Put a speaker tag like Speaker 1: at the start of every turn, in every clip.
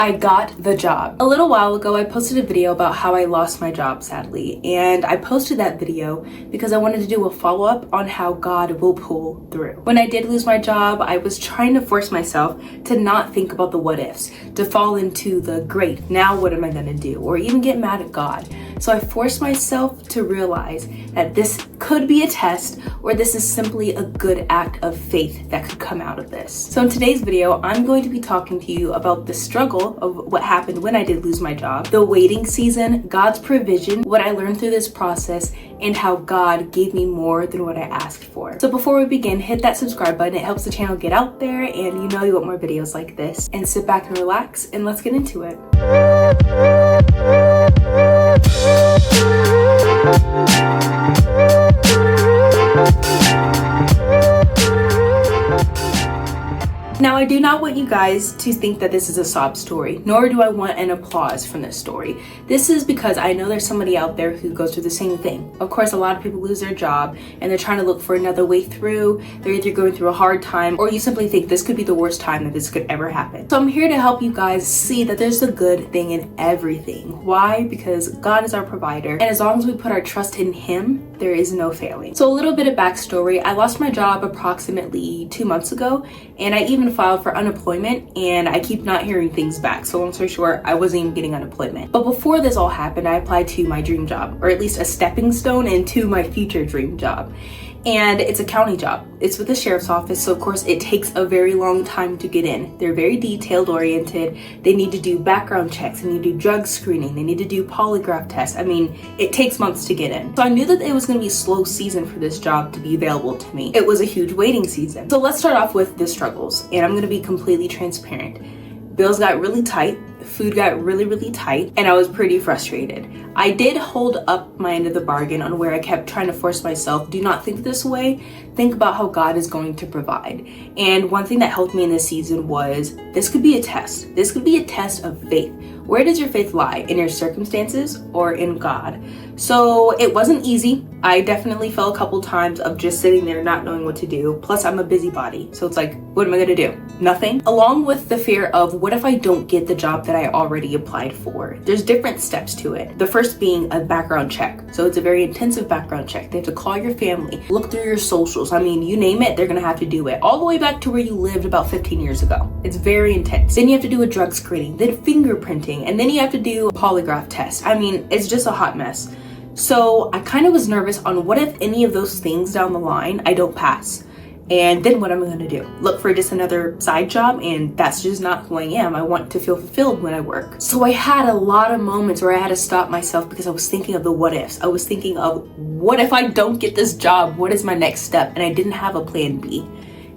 Speaker 1: I got the job. A little while ago, I posted a video about how I lost my job, sadly, and I posted that video because I wanted to do a follow-up on how God will pull through. When I did lose my job, I was trying to force myself to not think about the what ifs, to fall into the great, now what am I gonna do, or even get mad at God. So I forced myself to realize that this could be a test, or this is simply a good act of faith that could come out of this. So in today's video, I'm going to be talking to you about the struggle of what happened when I did lose my job, the waiting season, God's provision, what I learned through this process, and how God gave me more than what I asked for. So before we begin, hit that subscribe button. It helps the channel get out there, and you know you want more videos like this. And sit back and relax, and let's get into it. Now, I do not want you guys to think that this is a sob story, nor do I want an applause from this story. This is because I know there's somebody out there who goes through the same thing. Of course, a lot of people lose their job and they're trying to look for another way through. They're either going through a hard time, or you simply think this could be the worst time that this could ever happen. So I'm here to help you guys see that there's a good thing in everything. Why? Because God is our provider, and as long as we put our trust in Him, there is no failing. So a little bit of backstory. I lost my job approximately 2 months ago, and I even filed for unemployment, and I keep not hearing things back. So long story short, I wasn't even getting unemployment. But before this all happened, I applied to my dream job, or at least a stepping stone into my future dream job. And it's a county job. It's with the sheriff's office, so of course it takes a very long time to get in. They're very detailed oriented. They need to do background checks, they need to do drug screening, they need to do polygraph tests. I mean, it takes months to get in. So I knew that it was gonna be a slow season for this job to be available to me. It was a huge waiting season. So let's start off with the struggles, and I'm gonna be completely transparent. Bills got really tight, food got really tight, and I was pretty frustrated. I did hold up my end of the bargain on where I kept trying to force myself, do not think this way, think about how God is going to provide. And one thing that helped me in this season was, this could be a test. This could be a test of faith. Where does your faith lie? In your circumstances or in God? So it wasn't easy. I definitely fell a couple times of just sitting there not knowing what to do. Plus I'm a busybody. So it's like, what am I gonna do? Nothing. Along with the fear of, what if I don't get the job that I already applied for? There's different steps to it. The first being a background check. So it's a very intensive background check. They have to call your family, look through your socials. I mean, you name it, they're gonna have to do it. All the way back to where you lived about 15 years ago. It's very intense. Then you have to do a drug screening, then fingerprinting, and then you have to do a polygraph test. I mean, it's just a hot mess. So I kind of was nervous on, what if any of those things down the line I don't pass? And then what am I gonna do? Look for just another side job? And that's just not who I am. I want to feel fulfilled when I work. So I had a lot of moments where I had to stop myself because I was thinking of the what ifs. I was thinking of, what if I don't get this job? What is my next step? And I didn't have a plan B.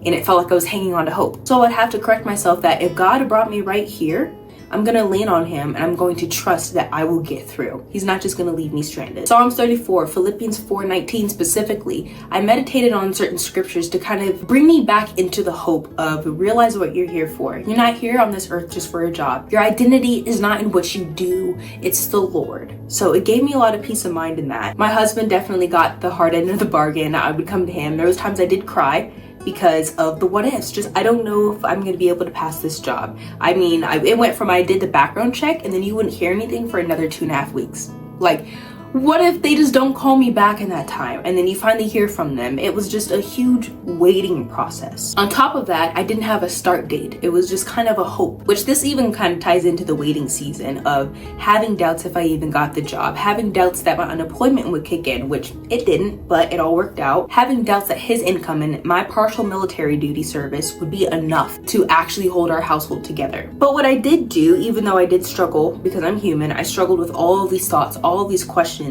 Speaker 1: And it felt like I was hanging on to hope. So I'd have to correct myself that if God brought me right here, I'm gonna lean on Him, and I'm going to trust that I will get through. He's not just gonna leave me stranded. Psalms 34, Philippians 4:19 specifically, I meditated on certain scriptures to kind of bring me back into the hope of, realize what you're here for. You're not here on this earth just for a job. Your identity is not in what you do, it's the Lord. So it gave me a lot of peace of mind in that. My husband definitely got the hard end of the bargain. I would come to him. There was times I did cry because of the what ifs. Just, I don't know if I'm gonna be able to pass this job. I mean, it went from I did the background check and then you wouldn't hear anything for another 2.5 weeks. Like, what if they just don't call me back in that time? And then you finally hear from them. It was just a huge waiting process. On top of that, I didn't have a start date. It was just kind of a hope, which this even kind of ties into the waiting season of having doubts if I even got the job, having doubts that my unemployment would kick in, which it didn't, but it all worked out. Having doubts that his income and my partial military duty service would be enough to actually hold our household together. But what I did do, even though I did struggle, because I'm human, I struggled with all of these thoughts, all of these questions,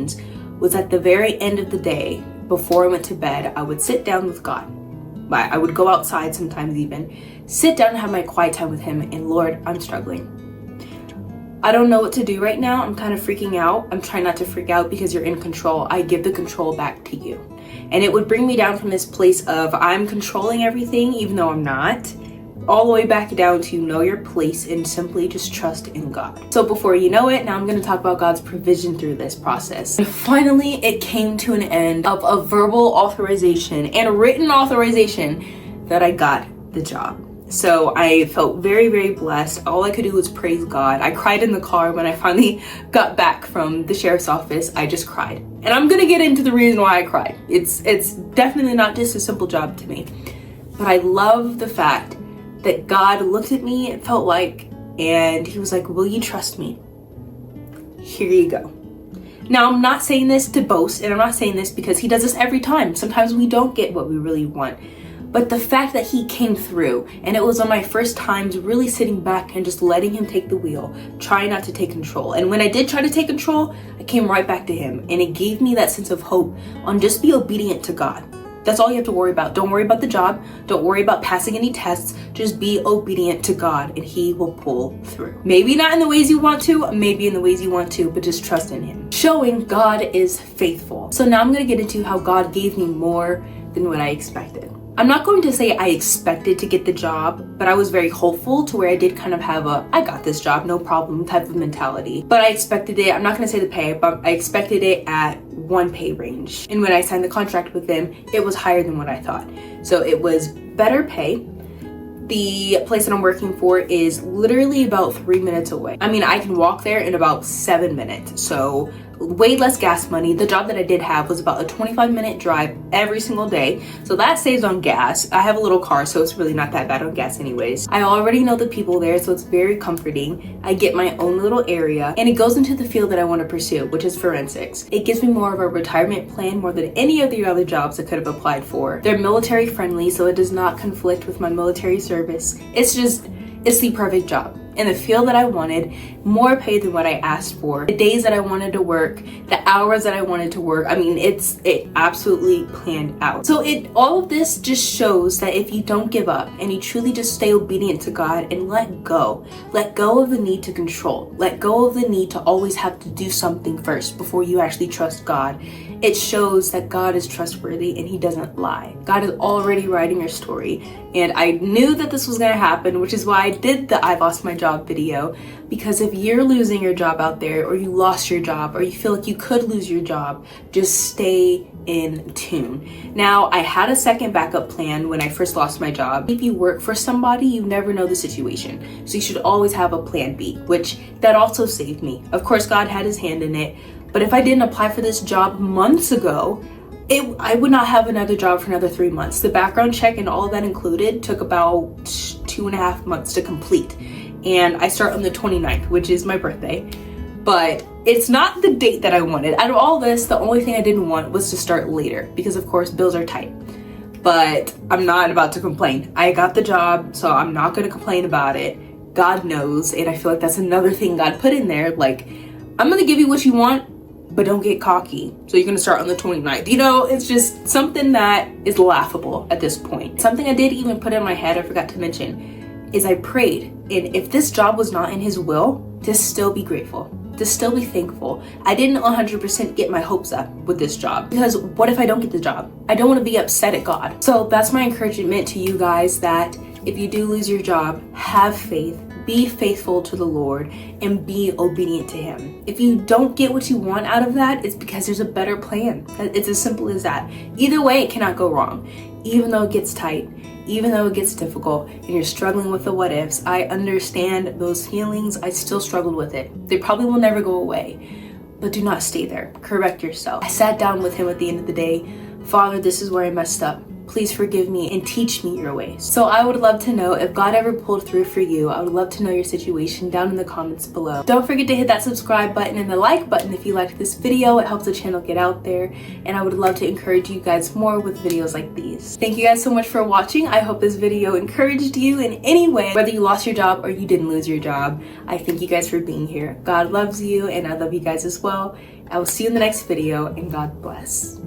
Speaker 1: was at the very end of the day, before I went to bed, I would sit down with God. I would go outside sometimes even, sit down and have my quiet time with Him, and Lord, I'm struggling. I don't know what to do right now. I'm kind of freaking out. I'm trying not to freak out because you're in control. I give the control back to you. And it would bring me down from this place of I'm controlling everything, even though I'm not, all the way back down to know your place and simply just trust in God. So before you know it, now I'm going to talk about God's provision through this process. And finally, it came to an end of a verbal authorization and a written authorization that I got the job. So I felt very, very blessed. All I could do was praise God. I cried in the car when I finally got back from the sheriff's office. I just cried. And I'm gonna get into the reason why I cried. It's definitely not just a simple job to me. But I love the fact that God looked at me, it felt like, and he was like, will you trust me? Here you go. Now, I'm not saying this to boast, and I'm not saying this because he does this every time. Sometimes we don't get what we really want. But the fact that he came through, and it was on my first times really sitting back and just letting him take the wheel, trying not to take control. And when I did try to take control, I came right back to him. And it gave me that sense of hope on just be obedient to God. That's all you have to worry about. Don't worry about the job. Don't worry about passing any tests. Just be obedient to God and he will pull through. Maybe not in the ways you want to, maybe in the ways you want to, but just trust in him. Showing God is faithful. So now I'm going to get into how God gave me more than what I expected. I'm not going to say I expected to get the job, but I was very hopeful to where I did kind of have a, I got this job, no problem type of mentality. But I expected it, I'm not going to say the pay, but I expected it at one pay range. And when I signed the contract with them, it was higher than what I thought. So it was better pay. The place that I'm working for is literally about 3 minutes away. I mean, I can walk there in about 7 minutes. So way less gas money. The job that I did have was about a 25-minute drive every single day. So that saves on gas. I have a little car, so it's really not that bad on gas anyways. I already know the people there, so it's very comforting. I get my own little area, and it goes into the field that I want to pursue, which is forensics. It gives me more of a retirement plan more than any of the other jobs I could have applied for. They're military friendly, so it does not conflict with my military service. It's the perfect job. In the field that I wanted, more pay than what I asked for, the days that I wanted to work, the hours that I wanted to work. I mean, it absolutely planned out. So all of this just shows that if you don't give up and you truly just stay obedient to God and let go of the need to control, let go of the need to always have to do something first before you actually trust God, it shows that God is trustworthy and he doesn't lie. God is already writing your story. And I knew that this was gonna happen, which is why I did the I lost my job video. Because if you're losing your job out there, or you lost your job, or you feel like you could lose your job, just stay in tune. Now, I had a second backup plan when I first lost my job. If you work for somebody, you never know the situation. So you should always have a plan B, which that also saved me. Of course, God had his hand in it. But if I didn't apply for this job months ago, I would not have another job for another 3 months. The background check and all of that included took about 2.5 months to complete. And I start on the 29th, which is my birthday. But it's not the date that I wanted. Out of all this, the only thing I didn't want was to start later because of course bills are tight. But I'm not about to complain. I got the job, so I'm not gonna complain about it. God knows, and I feel like that's another thing God put in there. Like, I'm gonna give you what you want, but don't get cocky. So you're gonna start on the 29th. You know, it's just something that is laughable at this point. Something I did even put in my head, I forgot to mention, is I prayed. And if this job was not in his will, to still be grateful, to still be thankful. I didn't 100% get my hopes up with this job because what if I don't get the job? I don't want to be upset at God. So that's my encouragement to you guys, that if you do lose your job, have faith. Be faithful to the Lord and be obedient to him. If you don't get what you want out of that, it's because there's a better plan. It's as simple as that. Either way, it cannot go wrong. Even though it gets tight, even though it gets difficult and you're struggling with the what ifs, I understand those feelings. I still struggled with it. They probably will never go away, but do not stay there. Correct yourself. I sat down with him at the end of the day. Father, this is where I messed up. Please forgive me and teach me your ways. So I would love to know if God ever pulled through for you. I would love to know your situation down in the comments below. Don't forget to hit that subscribe button and the like button if you liked this video. It helps the channel get out there, and I would love to encourage you guys more with videos like these. Thank you guys so much for watching. I hope this video encouraged you in any way, whether you lost your job or you didn't lose your job. I thank you guys for being here. God loves you and I love you guys as well. I will see you in the next video, and God bless.